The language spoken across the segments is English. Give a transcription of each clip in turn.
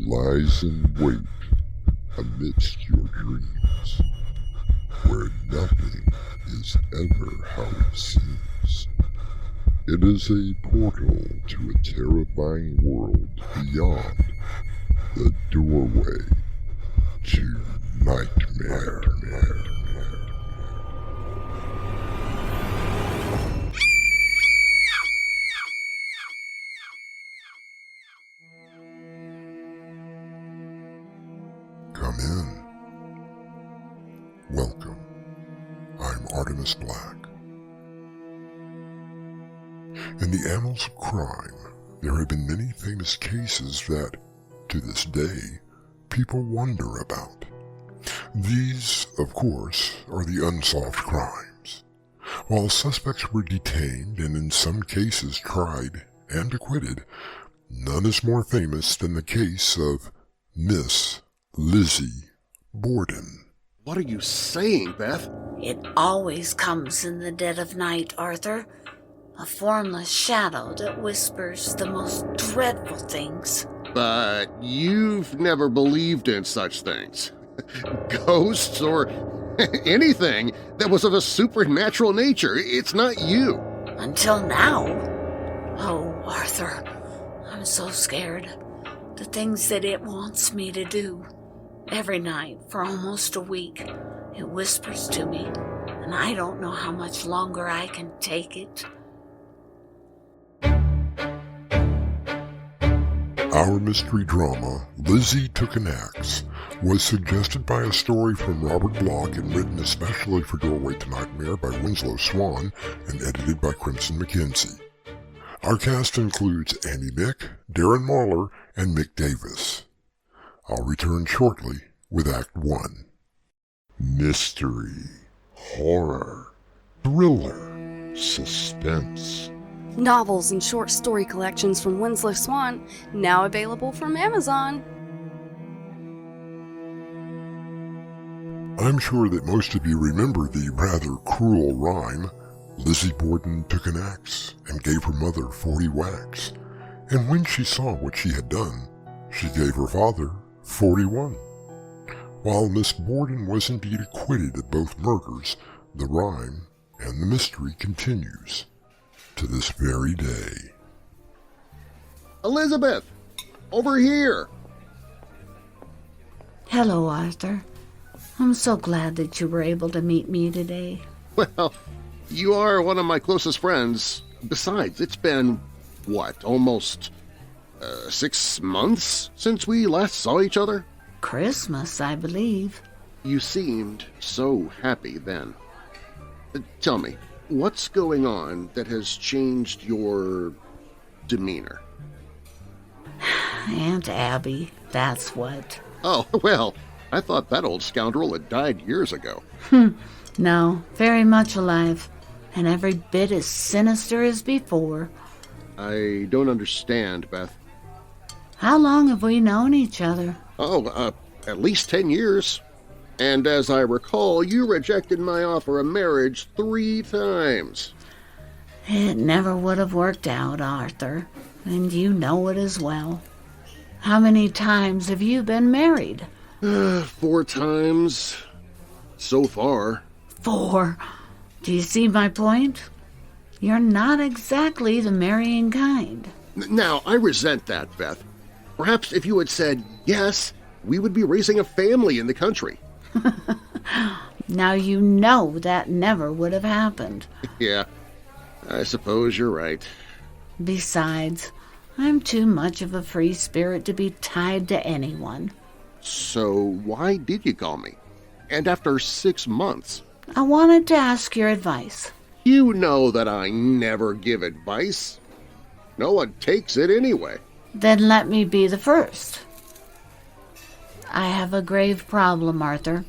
lies in wait amidst your dreams, where nothing is ever how it seems. It is a portal to a terrifying world beyond the doorway to nightmare. Come in. Welcome. I'm Artemis Black. In the annals of crime, there have been many famous cases that, to this day, people wonder about. These, of course, are the unsolved crimes. While suspects were detained and in some cases tried and acquitted, none is more famous than the case of Miss LIZZIE Borden. What are you saying, Beth? It always comes in the dead of night, Arthur. A formless shadow that whispers the most dreadful things. But you've never believed in such things. Ghosts or anything that was of a supernatural nature. It's not you. Until now. Oh, Arthur, I'm so scared. The things that it wants me to do. Every night for almost a week, it whispers to me, and I don't know how much longer I can take it. Our mystery drama, Lizzie Took an Axe, was suggested by a story from Robert Block and written especially for Doorway to Nightmare by Winslow Swan and edited by Crimson McKenzie. Our cast includes Andy Mick, Darren Marlar, and Mick Davis. I'll return shortly with Act 1. Mystery, horror, thriller, suspense. Novels and short story collections from Winslow Swan, now available from Amazon. I'm sure that most of you remember the rather cruel rhyme, Lizzie Borden took an axe and gave her mother 40 whacks, and when she saw what she had done, she gave her father 41. While Miss Borden was indeed acquitted of both murders, the rhyme and the mystery continues to this very day. Elizabeth, over here. Hello, Arthur. I'm so glad that you were able to meet me today. Well, you are one of my closest friends. Besides, it's been, almost 6 months since we last saw each other? Christmas, I believe. You seemed so happy then. Tell me, what's going on that has changed your demeanor? Aunt Abby, that's what. Oh, well, I thought that old scoundrel had died years ago. No, very much alive, and every bit as sinister as before. I don't understand, Beth. How long have we known each other? Oh, at least 10 years. And as I recall, you rejected my offer of marriage 3 times. It never would have worked out, Arthur, and you know it as well. How many times have you been married? 4 times so far. 4. Do you see my point? You're not exactly the marrying kind. Now, I resent that, Beth. Perhaps if you had said yes, we would be raising a family in the country. Now you know that never would have happened. Yeah, I suppose you're right. Besides, I'm too much of a free spirit to be tied to anyone. So why did you call me? And after 6 months? I wanted to ask your advice. You know that I never give advice. No one takes it anyway. Then let me be the first. I have a grave problem, Arthur,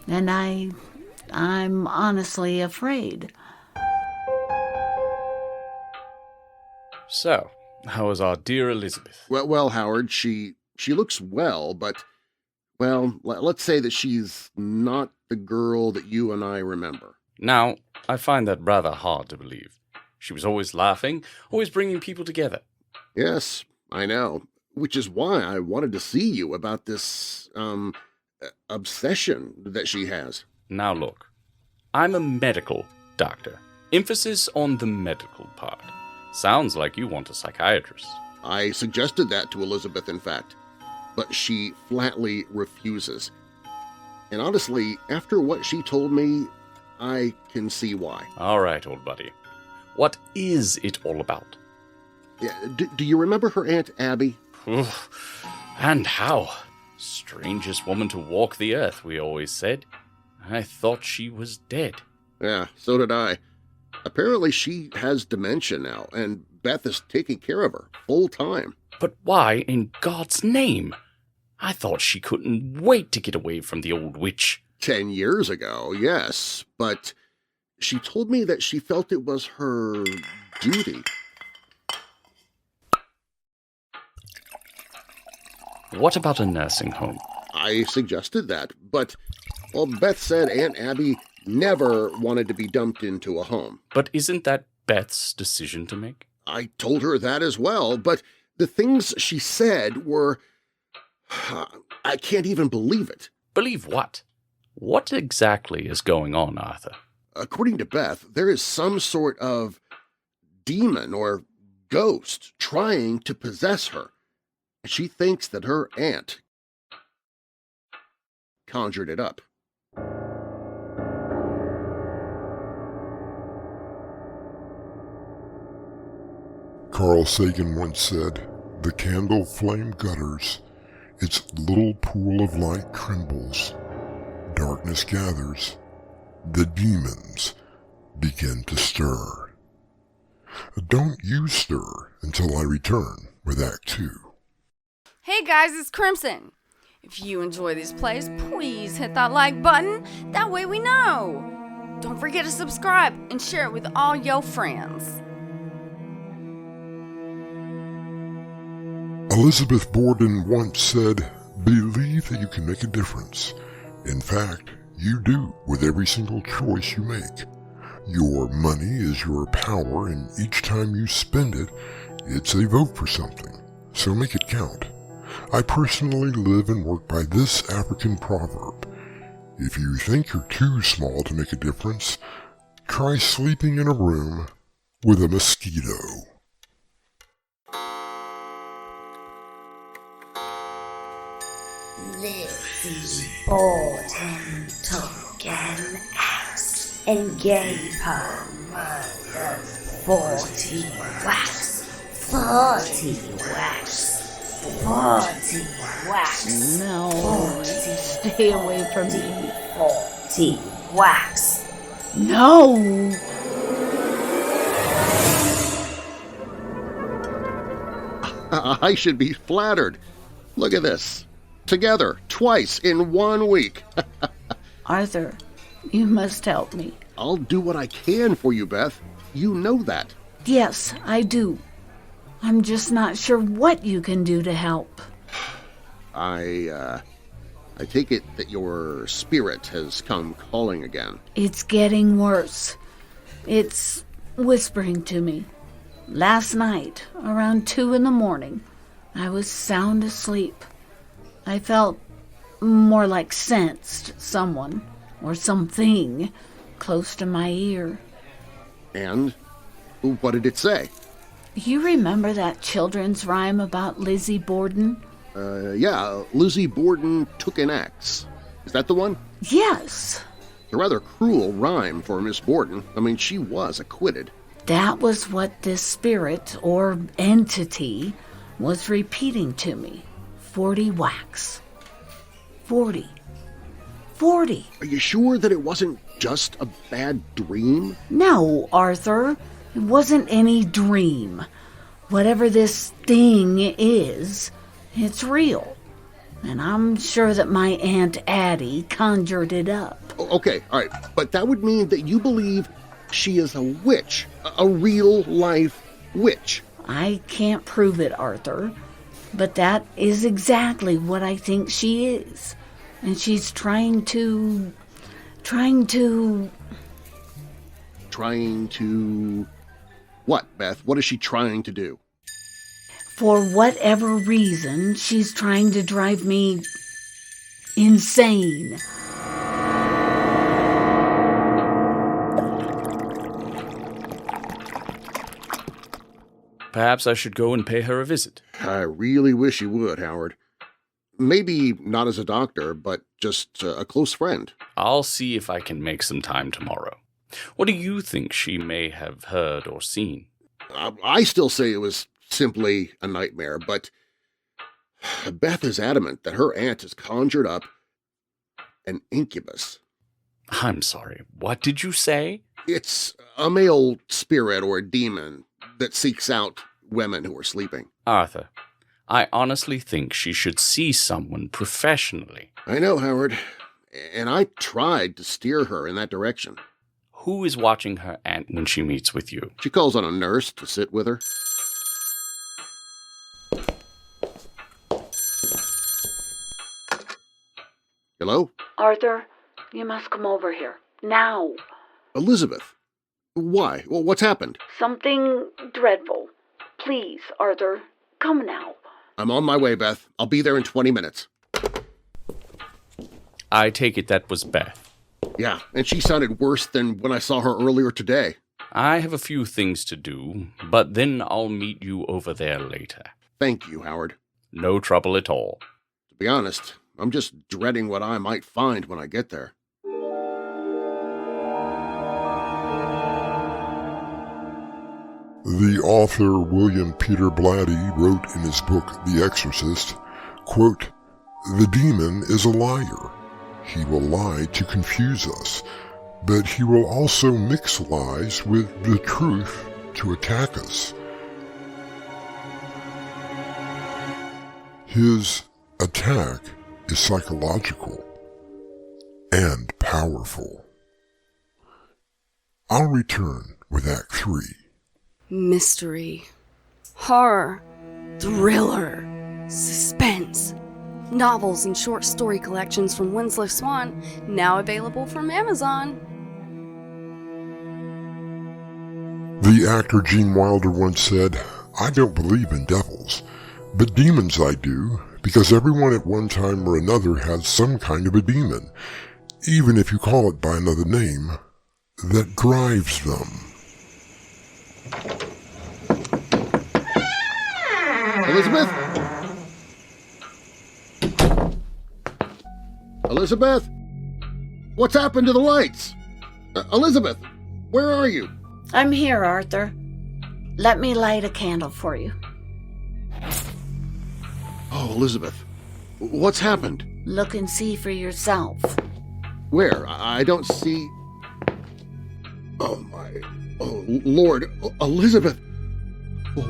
and I'm honestly afraid. So, how is our dear Elizabeth? Well, Howard, she looks well, but, well, let's say that she's not the girl that you and I remember. Now, I find that rather hard to believe. She was always laughing, always bringing people together. Yes, I know. which is why I wanted to see you about this, obsession that she has. Now look, I'm a medical doctor. Emphasis on the medical part. Sounds like you want a psychiatrist. I suggested that to Elizabeth, in fact, but she flatly refuses. And honestly, after what she told me, I can see why. All right, old buddy. What is it all about? Yeah, do you remember her Aunt Abby? And how? Strangest woman to walk the earth, we always said. I thought she was dead. Yeah, so did I. Apparently she has dementia now, and Beth is taking care of her full time. But why in God's name? I thought she couldn't wait to get away from the old witch. 10 years ago, yes, but she told me that she felt it was her duty. What about a nursing home? I suggested that, but, well, Beth said Aunt Abby never wanted to be dumped into a home. But isn't that Beth's decision to make? I told her that as well, but the things she said were... I can't even believe it. Believe what? What exactly is going on, Arthur? According to Beth, there is some sort of demon or ghost trying to possess her. She thinks that her aunt conjured it up. Carl Sagan once said, "The candle flame gutters, its little pool of light trembles, darkness gathers, the demons begin to stir." Don't you stir until I return with Act 2. Hey guys, it's Crimson. If you enjoy these plays, please hit that like button. That way we know. Don't forget to subscribe and share it with all your friends. Elizabeth Borden once said, "Believe that you can make a difference. In fact, you do with every single choice you make. Your money is your power, and each time you spend it, it's a vote for something. So make it count." I personally live and work by this African proverb. If you think you're too small to make a difference, try sleeping in a room with a mosquito. Lizzie Borden took an axe and gave her mother 40 whacks. 40 whacks. 40 whacks. No. 40. Stay away from me. 40 whacks. No! I should be flattered. Look at this. Together, twice in 1 week. Arthur, you must help me. I'll do what I can for you, Beth. You know that. Yes, I do. I'm just not sure what you can do to help. I take it that your spirit has come calling again. It's getting worse. It's whispering to me. Last night, around 2 a.m, I was sound asleep. I felt more like sensed someone or something close to my ear. And what did it say? You remember that children's rhyme about Lizzie Borden? Yeah, Lizzie Borden took an axe. Is that the one? Yes. A rather cruel rhyme for Miss Borden. I mean, she was acquitted. That was what this spirit or entity was repeating to me. 40 whacks. 40. 40. Are you sure that it wasn't just a bad dream? No, Arthur. It wasn't any dream. Whatever this thing is, it's real. And I'm sure that my Aunt Addie conjured it up. Okay, all right. But that would mean that you believe she is a witch. A real-life witch. I can't prove it, Arthur. But that is exactly what I think she is. And she's trying to... What, Beth? What is she trying to do? For whatever reason, she's trying to drive me insane. Perhaps I should go and pay her a visit. I really wish you would, Howard. Maybe not as a doctor, but just a close friend. I'll see if I can make some time tomorrow. What do you think she may have heard or seen? I still say it was simply a nightmare, but Beth is adamant that her aunt has conjured up an incubus. I'm sorry, what did you say? It's a male spirit or a demon that seeks out women who are sleeping. Arthur, I honestly think she should see someone professionally. I know, Howard, and I tried to steer her in that direction. Who is watching her aunt when she meets with you? She calls on a nurse to sit with her. Hello? Arthur, you must come over here. Now. Elizabeth. Why? Well, what's happened? Something dreadful. Please, Arthur, come now. I'm on my way, Beth. I'll be there in 20 minutes. I take it that was Beth. Yeah, and she sounded worse than when I saw her earlier today. I have a few things to do, but then I'll meet you over there later. Thank you, Howard. No trouble at all. To be honest, I'm just dreading what I might find when I get there. The author William Peter Blatty wrote in his book The Exorcist, quote, "The demon is a liar. He will lie to confuse us, but he will also mix lies with the truth to attack us. His attack is psychological and powerful." I'll return with Act 3. Mystery, horror, thriller, suspense. Novels and short story collections from Winslow Swan, now available from Amazon. The actor Gene Wilder once said, "I don't believe in devils, but demons I do, because everyone at one time or another has some kind of a demon, even if you call it by another name, that drives them." Elizabeth? Elizabeth? What's happened to the lights? Elizabeth, where are you? I'm here, Arthur. Let me light a candle for you. Oh, Elizabeth, what's happened? Look and see for yourself. Where? I don't see... Oh, Lord. Elizabeth,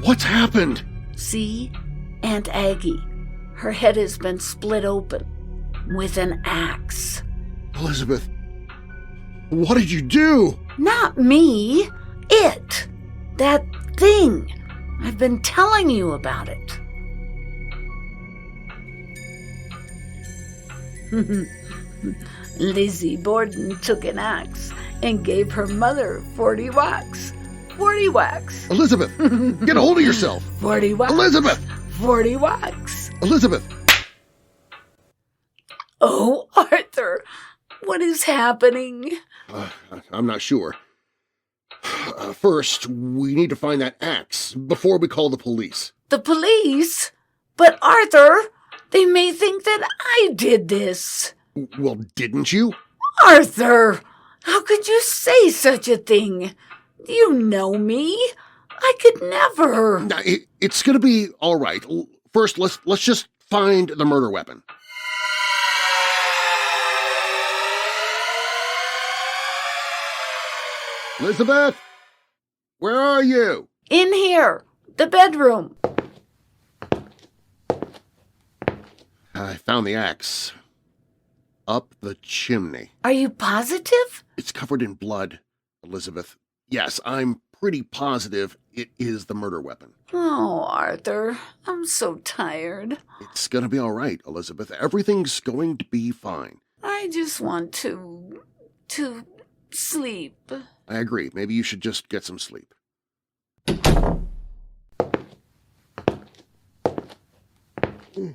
what's happened? See? Aunt Aggie. Her head has been split open with an axe. Elizabeth, what did you do? Not me. It. That thing. I've been telling you about it. Lizzie Borden took an axe and gave her mother 40 whacks. 40 whacks. Elizabeth, get a hold of yourself. 40 whacks. Elizabeth! 40 whacks. Elizabeth! Oh, Arthur, what is happening? I'm not sure. First, we need to find that axe before we call the police. The police? But Arthur, they may think that I did this. Well, didn't you? Arthur, how could you say such a thing? You know me. I could never. Now, it's gonna be all right. First, let's just find the murder weapon. Elizabeth, where are you? In here, the bedroom. I found the axe. Up the chimney. Are you positive? It's covered in blood, Elizabeth. Yes, I'm pretty positive it is the murder weapon. Oh, Arthur, I'm so tired. It's gonna be all right, Elizabeth. Everything's going to be fine. I just want to sleep. I agree. Maybe you should just get some sleep. I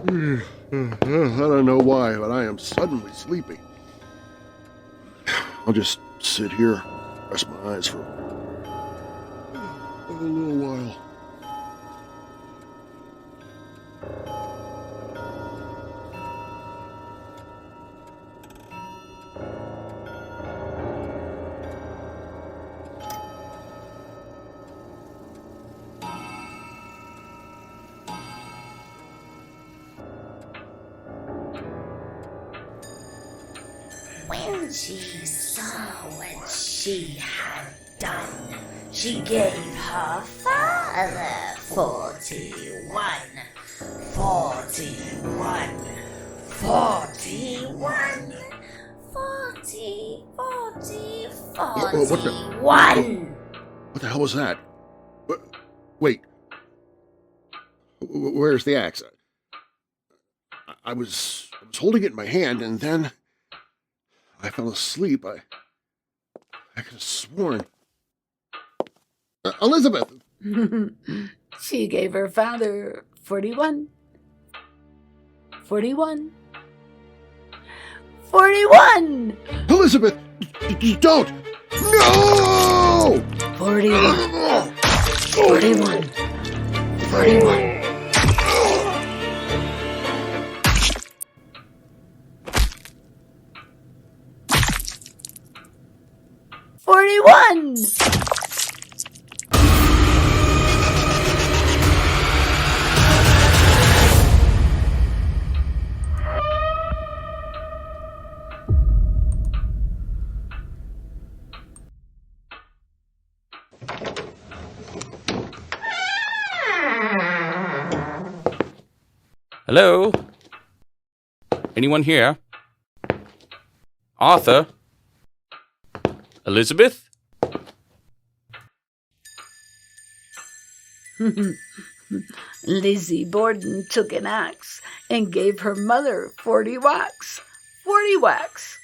don't know why, but I am suddenly sleepy. I'll just sit here, rest my eyes for a little while. When she saw what she had done, she gave her father 41. 41. 41. 40, 40, 41. What the hell was that? Wait. Where's the axe? I was holding it in my hand, and then I fell asleep. I could have sworn. Elizabeth! She gave her father 41. 41. 41! Elizabeth! Don't! No! 41. 41. 41. Hello? Anyone here? Arthur? Elizabeth? Lizzie Borden took an axe and gave her mother 40 whacks. 40 whacks.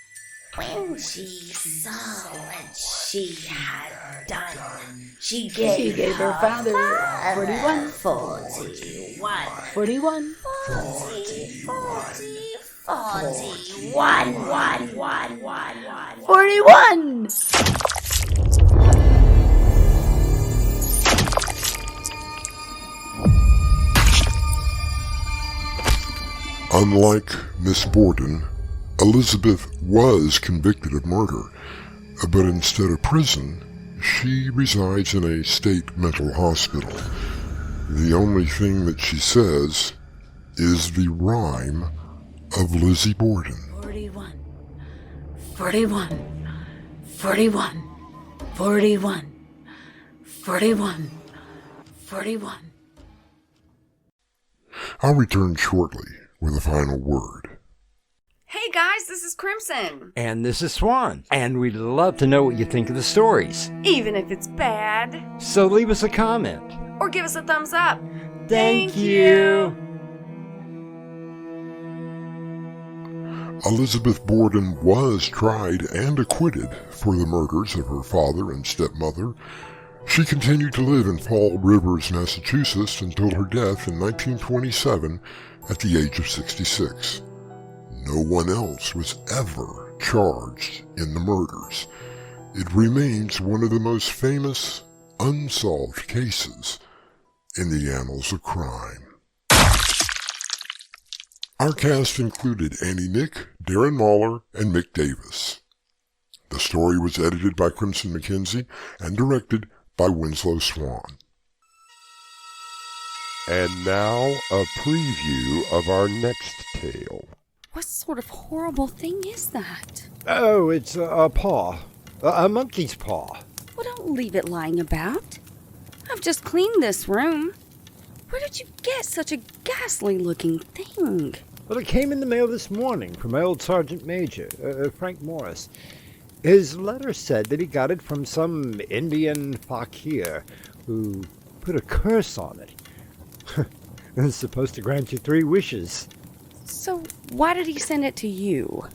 When she saw what she had done, she gave her father 41. 41. 41. 40, 40, 41. 41. Unlike Miss Borden, Elizabeth was convicted of murder, but instead of prison, she resides in a state mental hospital. The only thing that she says is the rhyme of Lizzie Borden. 41. 41. 41. 41. 41. 41. I'll return shortly with a final word. Hey guys, this is Crimson. And this is Swan. And we'd love to know what you think of the stories. Even if it's bad. So leave us a comment. Or give us a thumbs up. Thank you. Elizabeth Borden was tried and acquitted for the murders of her father and stepmother. She continued to live in Fall Rivers, Massachusetts until her death in 1927 at the age of 66. No one else was ever charged in the murders. It remains one of the most famous unsolved cases in the annals of crime. Our cast included Annie Nick, Darren Marlar, and Mick Davis. The story was edited by Crimson McKenzie and directed by Winslow Swan. And now a preview of our next tale. What sort of horrible thing is that? Oh, it's a paw. A monkey's paw. Well, don't leave it lying about. I've just cleaned this room. Where did you get such a ghastly-looking thing? Well, it came in the mail this morning from my old Sergeant Major, Frank Morris. His letter said that he got it from some Indian fakir who put a curse on it. It's supposed to grant you 3 wishes. So, why did he send it to you?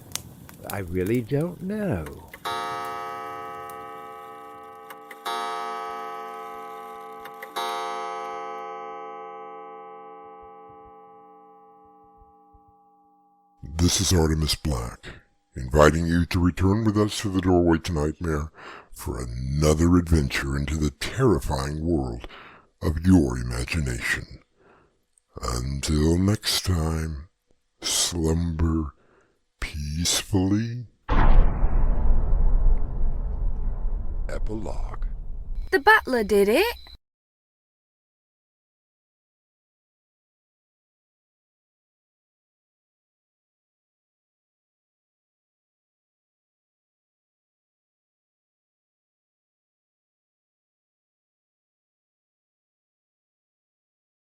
I really don't know. This is Artemis Black, inviting you to return with us to the Doorway to Nightmare for another adventure into the terrifying world of your imagination. Until next time, slumber peacefully. Epilogue. The butler did it.